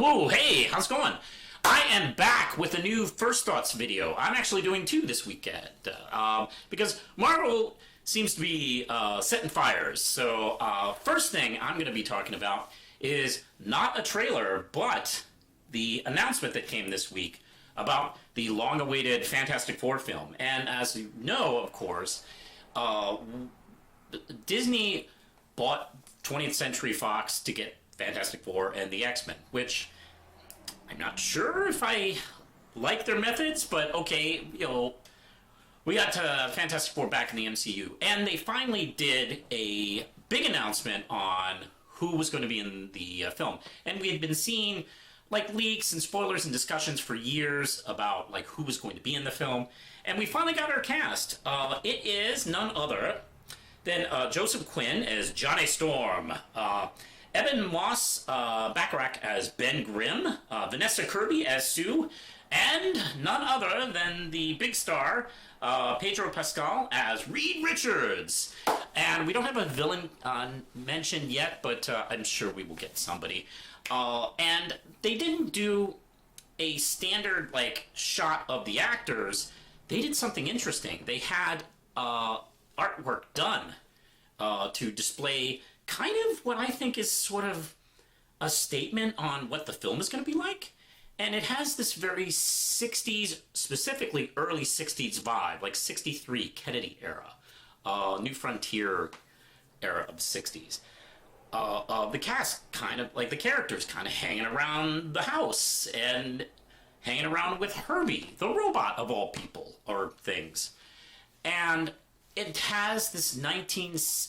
Whoa, hey, how's it going? I am back with a new First Thoughts video. I'm actually doing two this weekend because Marvel seems to be setting fires. So, first thing I'm going to be talking about is not a trailer, but the announcement that came this week about the long-awaited Fantastic Four film. And as you know, of course, Disney bought 20th Century Fox to get Fantastic Four and the X-Men, which I'm not sure if I like their methods, but okay, we got Fantastic Four back in the MCU, and they finally did a big announcement on who was going to be in the film. And we had been seeing like leaks and spoilers and discussions for years about like who was going to be in the film, and we finally got our cast. It is none other than Joseph Quinn as Johnny Storm, Eben Moss Bacharach as Ben Grimm, Vanessa Kirby as Sue, and none other than the big star, Pedro Pascal as Reed Richards. And we don't have a villain mentioned yet, but I'm sure we will get somebody. And they didn't do a standard like shot of the actors. They did something interesting. They had artwork done to display kind of what I think is sort of a statement on what the film is going to be like. And it has this very 60s, specifically early 60s vibe, like 63 Kennedy era, New Frontier era of 60s. The cast kind of, like the characters kind of hanging around the house and hanging around with Herbie, the robot of all people or things. And it has this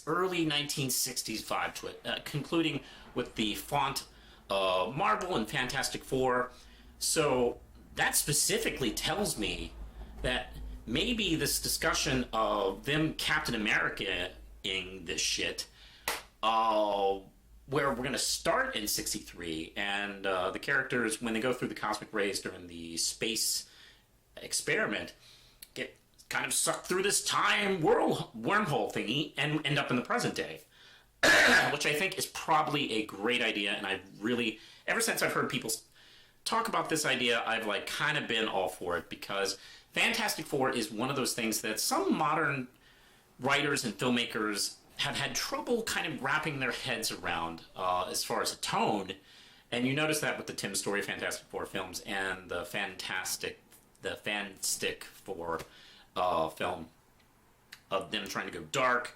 early 1960s vibe to it, concluding with the font Marvel and Fantastic Four. So that specifically tells me that maybe this discussion of them Captain America-ing this shit, where we're going to start in 63, and the characters, when they go through the cosmic rays during the space experiment, get kind of sucked through this time wormhole thingy and end up in the present day, which I think is probably a great idea. And I've really, ever since I've heard people talk about this idea, I've like kind of been all for it, because Fantastic Four is one of those things that some modern writers and filmmakers have had trouble kind of wrapping their heads around as far as a tone. And you notice that with the Tim Story Fantastic Four films and the Fanstick Four film of them trying to go dark.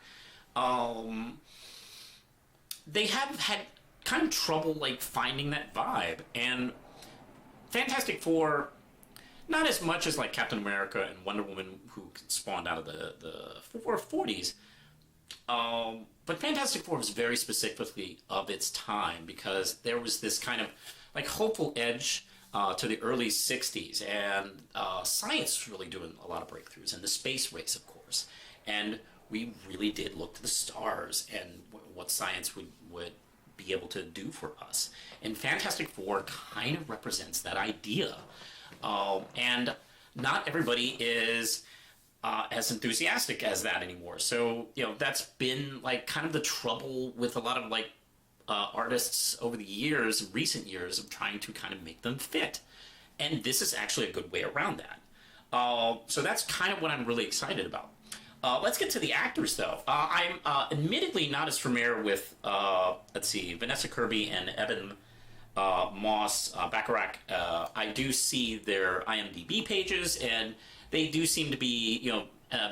They have had kind of trouble like finding that vibe, and Fantastic Four, not as much as like Captain America and Wonder Woman, who spawned out of the 40s, but Fantastic Four was very specifically of its time, because there was this kind of like hopeful edge to the early 60s, and science really doing a lot of breakthroughs, and the space race, of course. And we really did look to the stars and what science would be able to do for us. And Fantastic Four kind of represents that idea. And not everybody is as enthusiastic as that anymore. So, that's been like kind of the trouble with a lot of like artists over the years, recent years, of trying to kind of make them fit. And this is actually a good way around that. So that's kind of what I'm really excited about. Let's get to the actors, though. I'm admittedly not as familiar with, Vanessa Kirby and Eben Moss Bacharach. I do see their IMDb pages, and they do seem to be,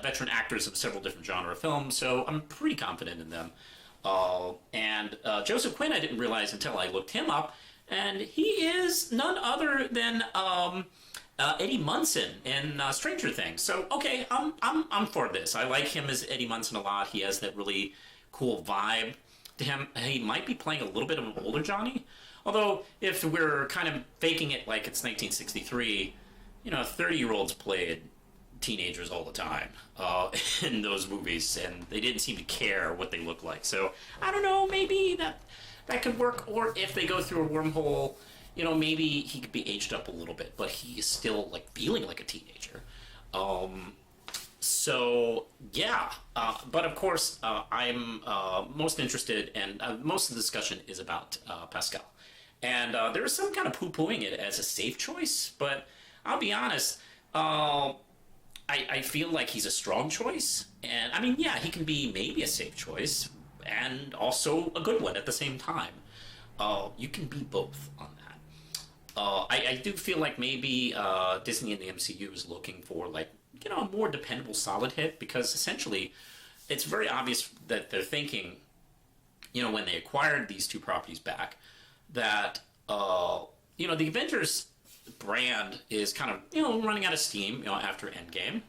veteran actors of several different genre films, so I'm pretty confident in them. And Joseph Quinn, I didn't realize until I looked him up, and he is none other than Eddie Munson in Stranger Things. So okay, I'm for this. I like him as Eddie Munson a lot. He has that really cool vibe to him. He might be playing a little bit of an older Johnny, although if we're kind of faking it like it's 1963, 30-year-olds played teenagers all the time in those movies, and they didn't seem to care what they looked like. So I don't know, maybe that could work. Or if they go through a wormhole, maybe he could be aged up a little bit, but he is still like feeling like a teenager. So yeah, but of course I'm most interested, and most of the discussion is about Pascal. And there was some kind of poo-pooing it as a safe choice, but I'll be honest, I feel like he's a strong choice. And I mean, yeah, he can be maybe a safe choice and also a good one at the same time. You can be both on that. I do feel like maybe Disney and the MCU is looking for like a more dependable, solid hit because essentially, it's very obvious that they're thinking, when they acquired these two properties back, that the Avengers brand is kind of running out of steam after Endgame,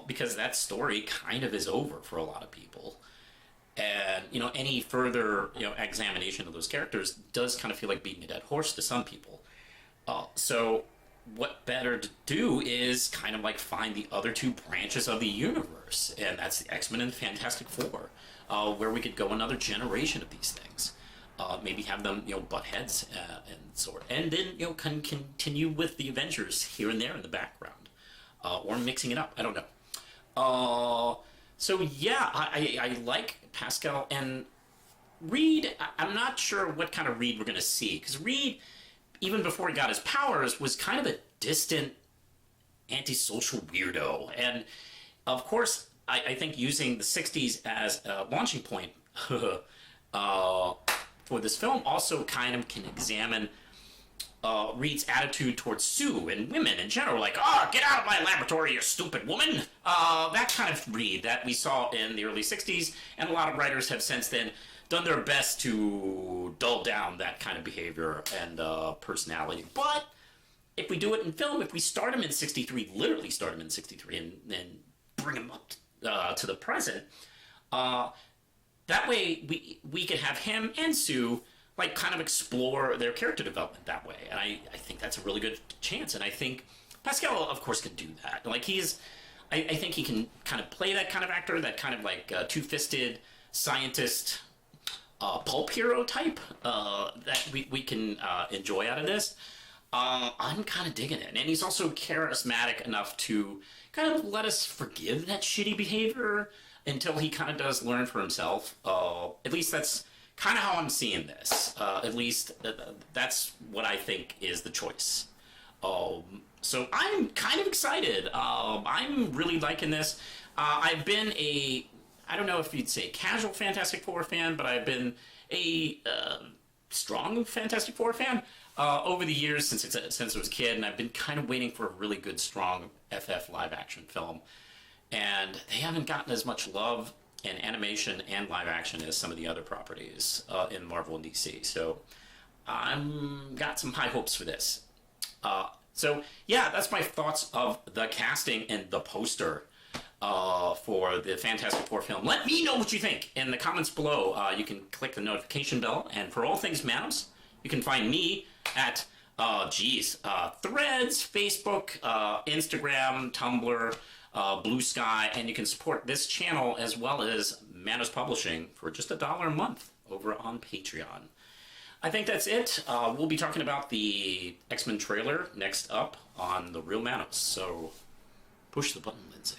because that story kind of is over for a lot of people. And any further examination of those characters does kind of feel like beating a dead horse to some people. So what better to do is kind of like find the other two branches of the universe, and that's the X-Men and the Fantastic Four, where we could go another generation of these things. Maybe have them butt heads and sort, and then continue with the Avengers here and there in the background, or mixing it up. I don't know. So yeah, I like Pascal and Reed. I'm not sure what kind of Reed we're gonna see, because Reed, even before he got his powers, was kind of a distant, antisocial weirdo. And of course, I think using the 60s as a launching point for this film also kind of can examine Reed's attitude towards Sue and women in general, like, oh, get out of my laboratory, you stupid woman. That kind of Reed that we saw in the early 60s, and a lot of writers have since then done their best to dull down that kind of behavior and personality. But if we do it in film, if we start him in 63, literally start him in 63, and then bring him up to the present, that way we could have him and Sue like kind of explore their character development that way. And I think that's a really good chance. And I think Pascal, of course, can do that. Like I think he can kind of play that kind of actor, that kind of like two-fisted scientist, pulp hero type that we can enjoy out of this. I'm kind of digging it. And he's also charismatic enough to kind of let us forgive that shitty behavior until he kind of does learn for himself. At least that's kind of how I'm seeing this. At least that's what I think is the choice. So I'm kind of excited. I'm really liking this. I've been I don't know if you'd say casual Fantastic Four fan, but I've been a strong Fantastic Four fan over the years since I was a kid, and I've been kind of waiting for a really good, strong FF live-action film. And they haven't gotten as much love in animation and live action as some of the other properties in Marvel and DC. So I'm got some high hopes for this. So yeah, that's my thoughts of the casting and the poster for the Fantastic Four film. Let me know what you think in the comments below. You can click the notification bell, and for all things Manos, you can find me at Threads, Facebook, Instagram, Tumblr, Blue Sky, and you can support this channel as well as Manos Publishing for just $1 a month over on Patreon. I think that's it. We'll be talking about the X-Men trailer next up on The Real Manos, so push the button, Lindsay.